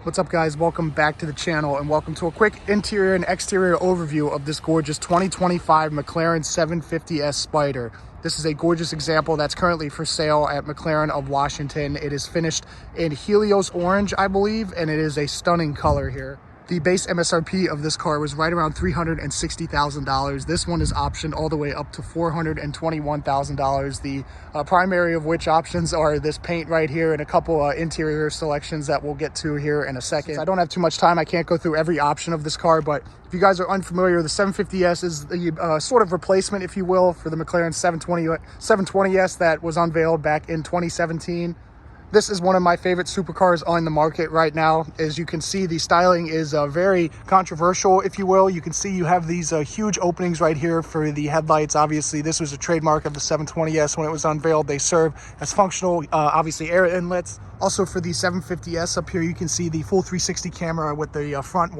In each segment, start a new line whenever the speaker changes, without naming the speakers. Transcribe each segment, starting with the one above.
What's up, guys? Welcome back to the channel and welcome to a quick interior and exterior overview of this gorgeous 2025 McLaren 750s Spider. This is a gorgeous example that's currently for sale at McLaren of Washington. It is finished in Helios orange, I believe, and it is a stunning color here. The base MSRP of this car was right around $360,000. This one is optioned all the way up to $421,000. The primary of which options are this paint right here and a couple interior selections that we'll get to here in a second. Since I don't have too much time, I can't go through every option of this car, but if you guys are unfamiliar, the 750S is the sort of replacement, if you will, for the McLaren 720S that was unveiled back in 2017. This is one of my favorite supercars on the market right now. As you can see, the styling is very controversial, if you will. You can see you have these huge openings right here for the headlights. Obviously, this was a trademark of the 720S when it was unveiled. They serve as functional, obviously, air inlets. Also for the 750S up here, you can see the full 360 camera with the front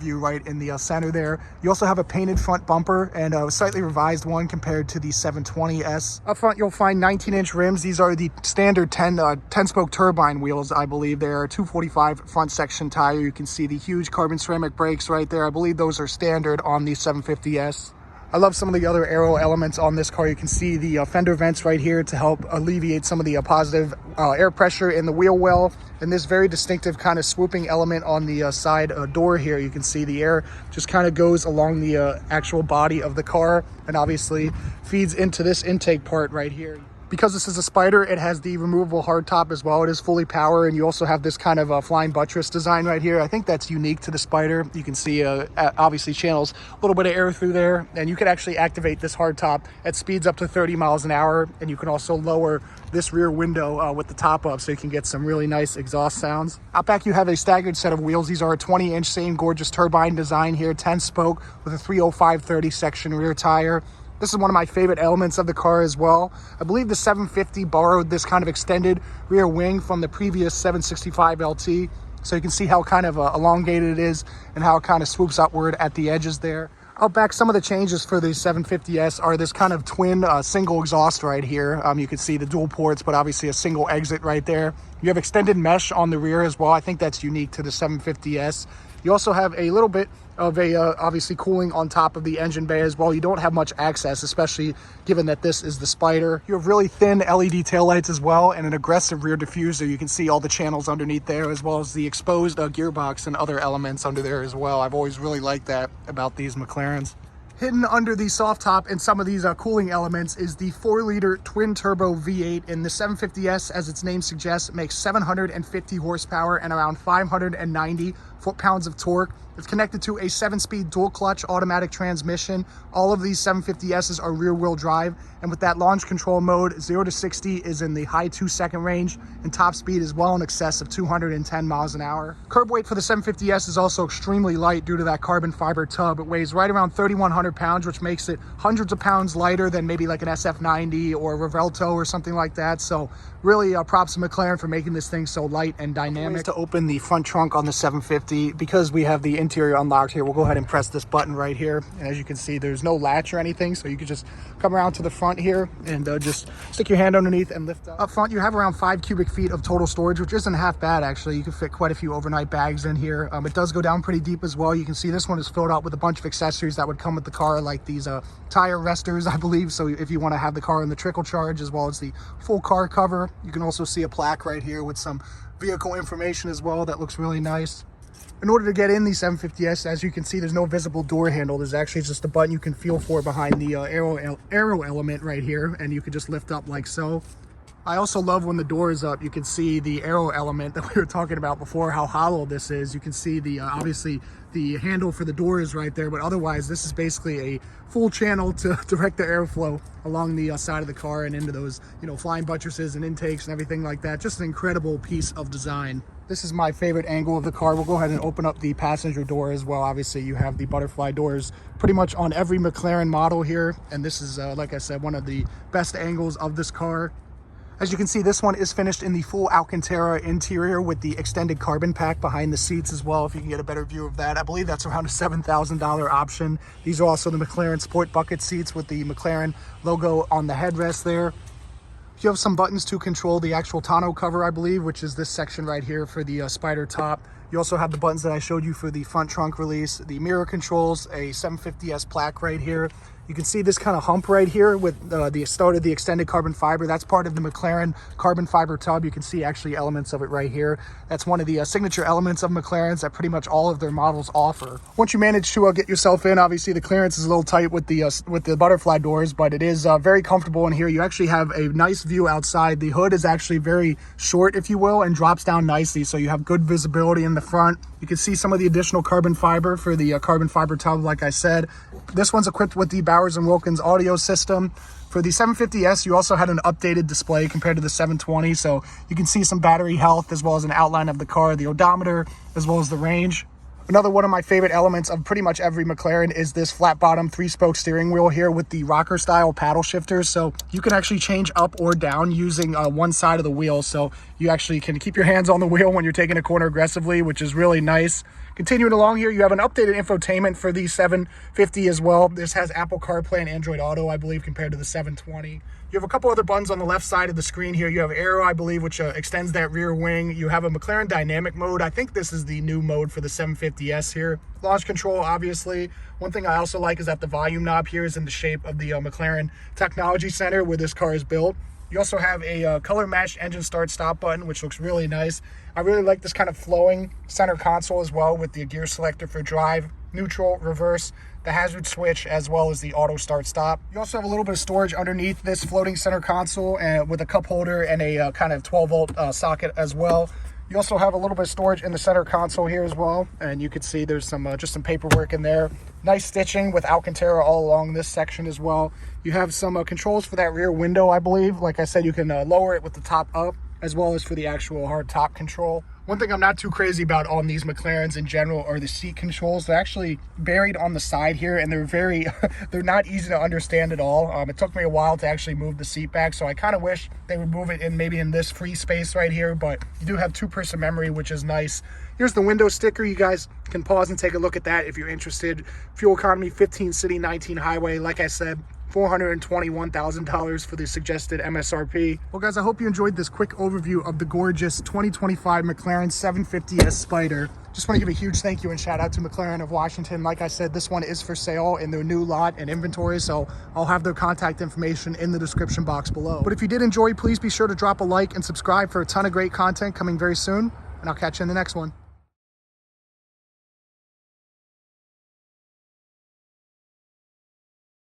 view right in the center there. You also have a painted front bumper and a slightly revised one compared to the 720S. Up front, you'll find 19-inch rims. These are the standard 10-spoke turbine wheels, I believe. They are 245 front section tire. You can see the huge carbon ceramic brakes right there. I believe those are standard on the 750S. I love some of the other aero elements on this car. You can see the fender vents right here to help alleviate some of the positive air pressure in the wheel well. And this very distinctive kind of swooping element on the side door here. You can see the air just kind of goes along the actual body of the car and obviously feeds into this intake part right here. Because this is a Spider, it has the removable hardtop as well. It is fully power, and you also have this kind of flying buttress design right here. I think that's unique to the Spider. You can see obviously channels a little bit of air through there, and you can actually activate this hardtop at speeds up to 30 miles an hour, and you can also lower this rear window with the top up so you can get some really nice exhaust sounds. Out back, you have a staggered set of wheels. These are a 20-inch, same gorgeous turbine design here, 10-spoke with a 305/30 section rear tire. This is one of my favorite elements of the car as well. I believe the 750 borrowed this kind of extended rear wing from the previous 765 LT. So you can see how kind of elongated it is and how it kind of swoops upward at the edges there. Out back, some of the changes for the 750S are this kind of twin single exhaust right here. You can see the dual ports, but obviously a single exit right there. You have extended mesh on the rear as well. I think that's unique to the 750S. You also have a little bit of a obviously cooling on top of the engine bay as well. You don't have much access, especially given that this is the Spider. You have really thin LED taillights as well and an aggressive rear diffuser. You can see all the channels underneath there, as well as the exposed gearbox and other elements under there as well. I've always really liked that about these McLarens. Hidden under the soft top and some of these cooling elements is the 4-liter twin-turbo V8, and the 750S, as its name suggests, makes 750 horsepower and around 590 foot-pounds of torque. It's connected to a 7-speed dual-clutch automatic transmission. All of these 750Ss are rear-wheel drive, and with that launch control mode, 0 to 60 is in the high 2-second range, and top speed is well in excess of 210 miles an hour. Curb weight for the 750S is also extremely light due to that carbon fiber tub. It weighs right around 3,100 pounds, which makes it hundreds of pounds lighter than maybe like an SF90 or a Revelto or something like that. So really props to McLaren for making this thing so light and dynamic. To open the front trunk on the 750, because we have the interior unlocked here, we'll go ahead and press this button right here. And as you can see, there's no latch or anything, so you can just come around to the front here and just stick your hand underneath and lift up. Up front, you have around 5 cubic feet of total storage, which isn't half bad, actually. You can fit quite a few overnight bags in here. It does go down pretty deep as well. You can see this one is filled out with a bunch of accessories that would come with the car, like these tire resters, I believe. So if you want to have the car in the trickle charge, as well as the full car cover. You can also see a plaque right here with some vehicle information as well. That looks really nice. In order to get in the 750S, as you can see, there's no visible door handle. There's actually just a button you can feel for behind the aero element right here, and you can just lift up like so. I also love when the door is up, you can see the aero element that we were talking about before, how hollow this is. You can see the obviously the handle for the door is right there, but otherwise this is basically a full channel to direct the airflow along the side of the car and into those, you know, flying buttresses and intakes and everything like that. Just an incredible piece of design. This is my favorite angle of the car. We'll go ahead and open up the passenger door as well. Obviously, you have the butterfly doors pretty much on every McLaren model here, and this is, like I said, one of the best angles of this car. As you can see, this one is finished in the full Alcantara interior with the extended carbon pack behind the seats as well, if you can get a better view of that. I believe that's around a $7,000 option. These are also the McLaren Sport bucket seats with the McLaren logo on the headrest there. You have some buttons to control the actual tonneau cover, I believe, which is this section right here for the Spider top. You also have the buttons that I showed you for the front trunk release, the mirror controls, a 750S plaque right here. You can see this kind of hump right here with the start of the extended carbon fiber. That's part of the McLaren carbon fiber tub. You can see actually elements of it right here. That's one of the signature elements of McLaren's that pretty much all of their models offer. Once you manage to get yourself in, obviously the clearance is a little tight with the butterfly doors, but it is very comfortable in here. You actually have a nice view outside. The hood is actually very short, if you will, and drops down nicely, so you have good visibility in the front. You can see some of the additional carbon fiber for the carbon fiber tub, like I said. This one's equipped with the Bowers & Wilkins audio system. For the 750S, you also had an updated display compared to the 720, so you can see some battery health as well as an outline of the car, the odometer, as well as the range. Another one of my favorite elements of pretty much every McLaren is this flat bottom 3-spoke steering wheel here with the rocker style paddle shifters. So you can actually change up or down using one side of the wheel. So you actually can keep your hands on the wheel when you're taking a corner aggressively, which is really nice. Continuing along here, you have an updated infotainment for the 750 as well. This has Apple CarPlay and Android Auto, I believe, compared to the 720. You have a couple other buttons on the left side of the screen here. You have Aero, I believe, which extends that rear wing. You have a McLaren Dynamic mode. I think this is the new mode for the 750S here. Launch control, obviously. One thing I also like is that the volume knob here is in the shape of the McLaren Technology Center where this car is built. You also have a color-matched engine start-stop button, which looks really nice. I really like this kind of flowing center console as well with the gear selector for drive, neutral, reverse, the hazard switch, as well as the auto start-stop. You also have a little bit of storage underneath this floating center console and with a cup holder and a kind of 12-volt socket as well. You also have a little bit of storage in the center console here as well, and you can see there's some just some paperwork in there. Nice stitching with Alcantara all along this section as well. You have some controls for that rear window, I believe. Like I said, you can lower it with the top up, as well as for the actual hard top control. One thing I'm not too crazy about on these McLarens in general are the seat controls. They're actually buried on the side here, and they're not easy to understand at all. It took me a while to actually move the seat back, so I kind of wish they would move it in maybe in this free space right here, but you do have 2-person memory, which is nice. Here's the window sticker. You guys can pause and take a look at that if you're interested. Fuel economy, 15 city, 19 highway. Like I said, $421,000 for the suggested MSRP. Well, guys, I hope you enjoyed this quick overview of the gorgeous 2025 McLaren 750S Spider. Just want to give a huge thank you and shout out to McLaren of Washington. Like I said, this one is for sale in their new lot and inventory, so I'll have their contact information in the description box below. But if you did enjoy, please be sure to drop a like and subscribe for a ton of great content coming very soon, and I'll catch you in the next one.